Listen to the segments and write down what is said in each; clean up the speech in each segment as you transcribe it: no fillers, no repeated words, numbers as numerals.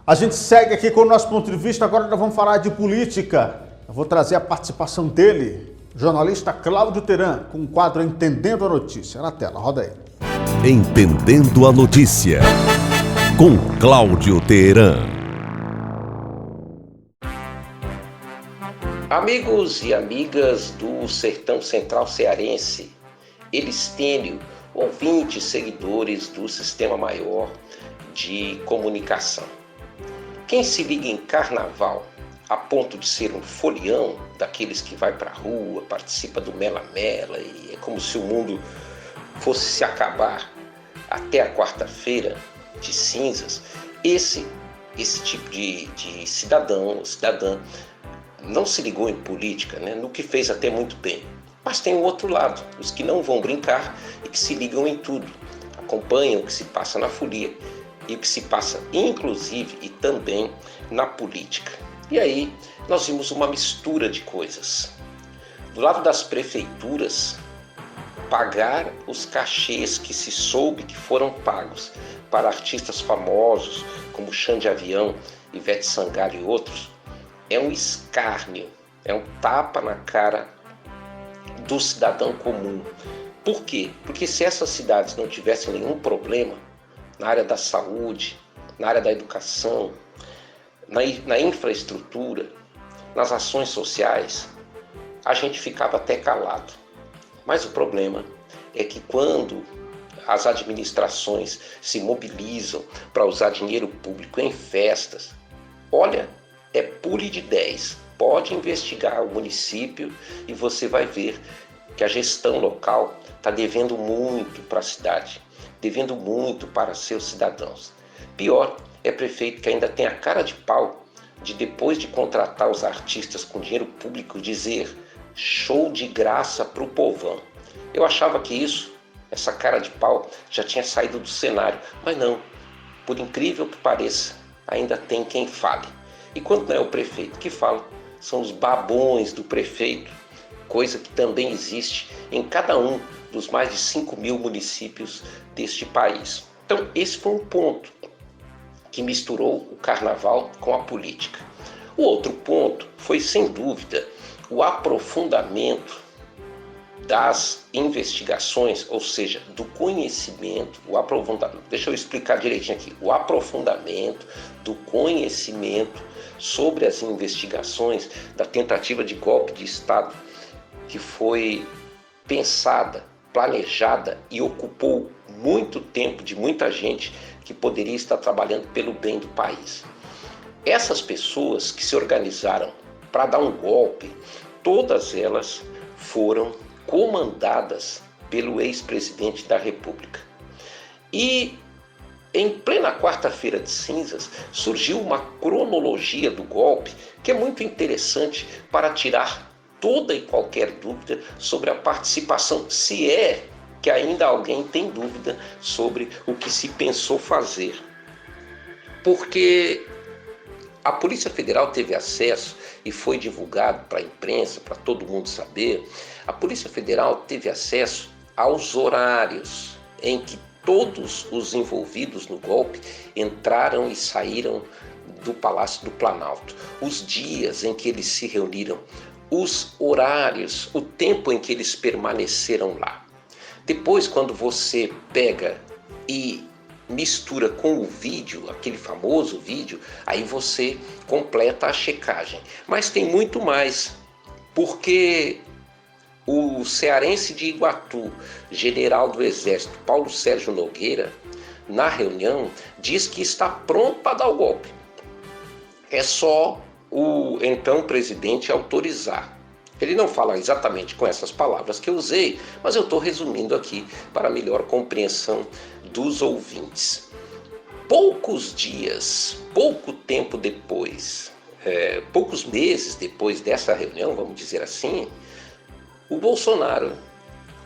A gente segue aqui com o nosso ponto de vista, agora nós vamos falar de política. Eu vou trazer a participação dele, jornalista Cláudio Teran, com o quadro Entendendo a Notícia. Na tela, roda aí. Entendendo a Notícia, com Cláudio Teran. Amigos e amigas do Sertão Central Cearense, Elistênio, ouvintes, seguidores do Sistema Maior de Comunicação. Quem se liga em carnaval a ponto de ser um folião, daqueles que vai pra rua, participa do mela-mela e é como se o mundo fosse se acabar até a quarta-feira de cinzas, esse tipo de cidadão ou cidadã não se ligou em política, né? No que fez até muito bem. Mas tem o outro lado, os que não vão brincar e que se ligam em tudo, acompanham o que se passa na folia e o que se passa inclusive e também na política. E aí nós vimos uma mistura de coisas. Do lado das prefeituras, pagar os cachês que se soube que foram pagos para artistas famosos como Xande Avião, Ivete Sangalo e outros, é um escárnio, é um tapa na cara do cidadão comum. Por quê? Porque se essas cidades não tivessem nenhum problema na área da saúde, na área da educação, na infraestrutura, nas ações sociais, a gente ficava até calado. Mas o problema é que quando as administrações se mobilizam para usar dinheiro público em festas, olha, é pule de 10. Pode investigar o município e você vai ver que a gestão local está devendo muito para a cidade, devendo muito para seus cidadãos. Pior é prefeito que ainda tem a cara de pau de, depois de contratar os artistas com dinheiro público, dizer show de graça para o povão. Eu achava que essa cara de pau já tinha saído do cenário, mas não, por incrível que pareça, ainda tem quem fale. E quando não é o prefeito que fala, são os babões do prefeito, coisa que também existe em cada um dos mais de 5.000 municípios deste país. Então, esse foi um ponto que misturou o carnaval com a política. O outro ponto foi, sem dúvida, o aprofundamento das investigações, ou seja, do conhecimento, o aprofundamento. Deixa eu explicar direitinho aqui. O aprofundamento do conhecimento sobre as investigações da tentativa de golpe de Estado que foi pensada, planejada e ocupou muito tempo de muita gente que poderia estar trabalhando pelo bem do país. Essas pessoas que se organizaram para dar um golpe, todas elas foram comandadas pelo ex-presidente da República. E em plena quarta-feira de cinzas, surgiu uma cronologia do golpe que é muito interessante para tirar toda e qualquer dúvida sobre a participação, se é que ainda alguém tem dúvida sobre o que se pensou fazer. Porque a Polícia Federal teve acesso e foi divulgado para a imprensa, para todo mundo saber, a Polícia Federal teve acesso aos horários em que todos os envolvidos no golpe entraram e saíram do Palácio do Planalto, os dias em que eles se reuniram, os horários, o tempo em que eles permaneceram lá. Depois, quando você pega e mistura com o vídeo, aquele famoso vídeo, aí você completa a checagem. Mas tem muito mais, porque o cearense de Iguatu, general do Exército, Paulo Sérgio Nogueira, na reunião, diz que está pronto para dar o golpe. É só o então presidente autorizar. Ele não fala exatamente com essas palavras que eu usei, mas eu estou resumindo aqui para melhor compreensão dos ouvintes. Poucos dias, pouco tempo depois, poucos meses depois dessa reunião, vamos dizer assim, o Bolsonaro,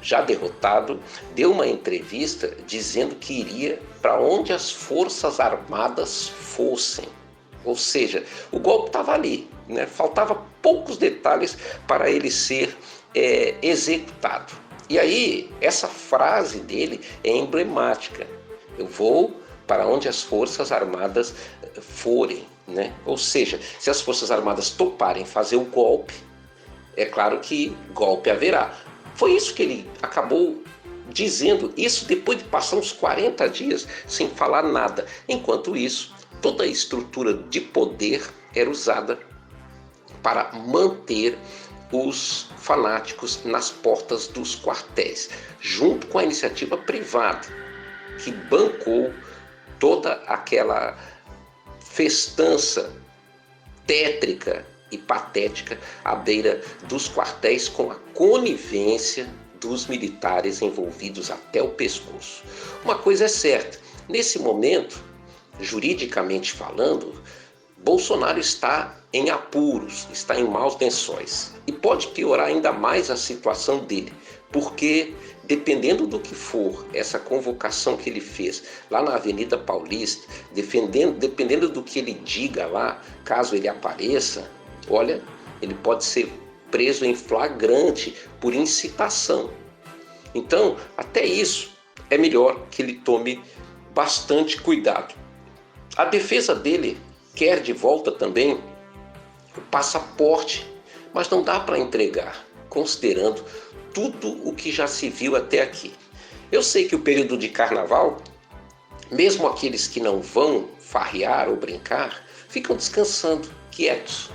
já derrotado, deu uma entrevista dizendo que iria para onde as Forças Armadas fossem. Ou seja, o golpe estava ali, né? Faltava poucos detalhes para ele ser executado. E aí, essa frase dele é emblemática. Eu vou para onde as Forças Armadas forem, né? Ou seja, se as Forças Armadas toparem fazer o golpe, é claro que golpe haverá. Foi isso que ele acabou dizendo, isso depois de passar uns 40 dias sem falar nada. Enquanto isso, toda a estrutura de poder era usada para manter os fanáticos nas portas dos quartéis, junto com a iniciativa privada, que bancou toda aquela festança tétrica e patética à beira dos quartéis, com a conivência dos militares envolvidos até o pescoço. Uma coisa é certa, nesse momento, juridicamente falando, Bolsonaro está em apuros, está em maus lençóis. E pode piorar ainda mais a situação dele, porque dependendo do que for essa convocação que ele fez lá na Avenida Paulista, dependendo do que ele diga lá, caso ele apareça, olha, ele pode ser preso em flagrante por incitação. Então, até isso é melhor que ele tome bastante cuidado. A defesa dele quer de volta também o passaporte, mas não dá para entregar, considerando tudo o que já se viu até aqui. Eu sei que o período de carnaval, mesmo aqueles que não vão farrear ou brincar, ficam descansando, quietos,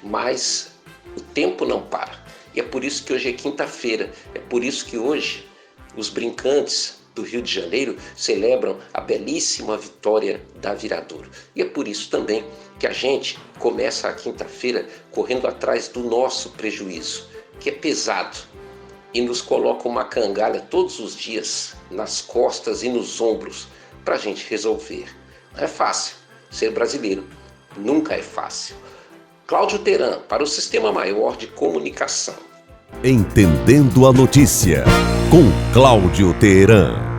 mas o tempo não para. E é por isso que hoje é quinta-feira, é por isso que hoje os brincantes do Rio de Janeiro celebram a belíssima vitória da Viradouro. E é por isso também que a gente começa a quinta-feira correndo atrás do nosso prejuízo, que é pesado, e nos coloca uma cangalha todos os dias nas costas e nos ombros para a gente resolver. Não é fácil ser brasileiro, nunca é fácil. Cláudio Teran, para o Sistema Maior de Comunicação. Entendendo a notícia, com Cláudio Teran.